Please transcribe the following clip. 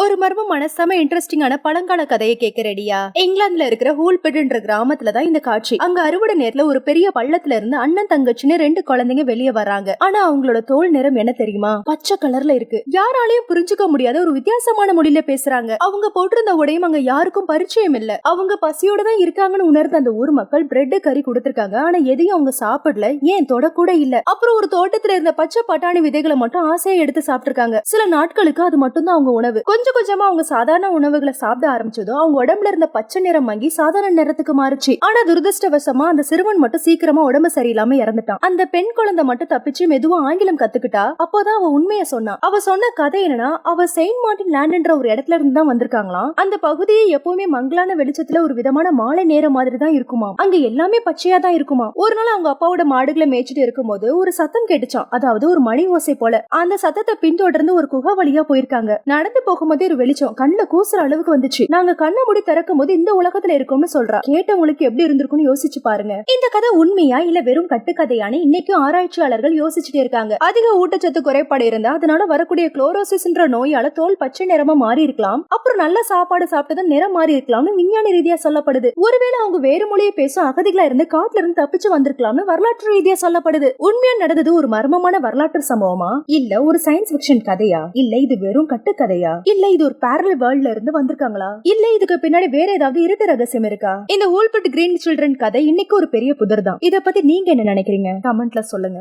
ஒரு மர்மமான செம இன்ட்ரெஸ்டிங்கான பழங்கால கதையை கேட்க ரெடியா? இங்கிலாந்துல இருக்கிற ஹூல்பெட்ன்ற கிராமத்துல தான் இந்த காட்சி. அங்க அறுவடை நேரத்துல ஒரு பெரிய பள்ளத்துல இருந்து அண்ணன் தங்கச்சின்னு 2 குழந்தைங்க வெளியே வராங்க. ஆனா அவங்களோட தோல் நிறம் என்ன தெரியுமா? பச்சை கலர்ல இருக்கு. யாராலையும் புரிஞ்சுக்க முடியாத ஒரு வித்தியாசமான மொழியில பேசுறாங்க. அவங்க போட்டிருந்த உடையும் அங்க யாருக்கும் பரிச்சயம் இல்ல. அவங்க பசியோட தான் இருக்காங்கன்னு உணர்ந்த அந்த ஊர் மக்கள் பிரெட் கறி கொடுத்திருக்காங்க. ஆனா எதையும் அவங்க சாப்பிடல, ஏன் தொட கூட இல்ல. அப்புறம் ஒரு தோட்டத்துல இருந்த பச்சை பட்டாணி விதைகளை மட்டும் ஆசையா எடுத்து சாப்பிட்டிருக்காங்க. சில நாட்களுக்கு அது மட்டும் தான் அவங்க உணவு. கொஞ்சம் கொஞ்சமா அவங்க சாதாரண உணவுகளை சாப்பிட ஆரம்பிச்சதும் அவங்க உடம்புல இருந்த பச்சை நிறம் வாங்கி சாதாரண நிறத்துக்கு மாறுச்சு. ஆனா துரதிருஷ்டவசமா அந்த சிறுவன் மட்டும் சீக்கிரமா உடம்பு சரியில்லாம இறந்துட்டான். அந்த பெண் குழந்தை மட்டும் தப்பிச்சு மெதுவா ஆங்கிலம் கத்துக்கிட்டா. அப்போதான் அவ உண்மையை சொன்னா. அவ சொன்ன கதை என்னன்னா, அவ செயின்ட் மார்டின் லேண்ட்ன்ற ஒரு இடத்துல இருந்து தான் வந்திருக்காங்களாம். அந்த பகுதியை எப்பவுமே மங்கலான வெளிச்சத்துல ஒரு விதமான மாலை நேரம் மாதிரி தான் இருக்குமா. அங்க எல்லாமே பச்சையா தான் இருக்குமா. ஒரு நாள் அவங்க அப்பாவோட மாடுகளை மேய்ச்சிட்டு இருக்கும்போது ஒரு சத்தம் கேட்டுச்சான். அதாவது ஒரு மணி ஓசை போல. அந்த சத்தத்தை பின்தொடர்ந்து ஒரு குகை வழியா போயிருக்காங்க. நடந்து போகும்போது ஒரு வெளிச்சம் கண்ணுல கூசுற அளவுக்கு வந்துச்சு. நாங்க கண்ணை மூடி திறக்கும் போது இந்த உலகத்துல இருக்கோம்னு சொல்றா. கேட்டவங்களுக்கு எப்படி இருந்திருக்கும்னு யோசிச்சு பாருங்க. இந்த கதை உண்மையா இல்ல வெறும் கட்டுக்கதையானு இன்னைக்கும் ஆராய்ச்சியாளர்கள் யோசிச்சுட்டே இருக்காங்க. அதிக ஊட்டச்சத்து குறைபாடு இருந்தா அதனால வரக்கூடிய குளோரோசிஸ்ன்ற நோயால தோல் பச்சை நிறமா மாறி இருக்கலாம். அப்புறம் நல்ல சாப்பாடு சாப்பிட்டது நிறம் மாறி இருக்கலாம்னு விஞ்ஞான ரீதியா சொல்லப்படுது. ஒருவேளை அவங்க வேறு மொழியை பேசும் அகதிகளா இருந்து காட்டுல இருந்து தப்பிச்சு வந்திருக்கலாம்னு வரலாற்று ரீதியா சொல்லப்படுது. உண்மையா நடந்தது ஒரு மர்மமான வரலாற்று சம்பவமா இல்ல ஒரு சயின்ஸ் ஃபிக்ஷன் கதையா இல்ல இது வெறும் கட்டுக்கதையா இல்ல இது ஒரு பேரலல் வேர்ல்ட்ல இருந்து வந்திருக்காங்களா இல்ல இதுக்கு பின்னாடி வேற ஏதாவது இருட்டு ரகசியம் இருக்கா? இந்த ஹூல்பெட் கிரீன் சில்ட்ரன் கதை இன்னைக்கு ஒரு பெரிய புதிர் தான். இத பத்தி நீங்க என்ன நினைக்கிறீங்க? கமெண்ட்ல சொல்லுங்க.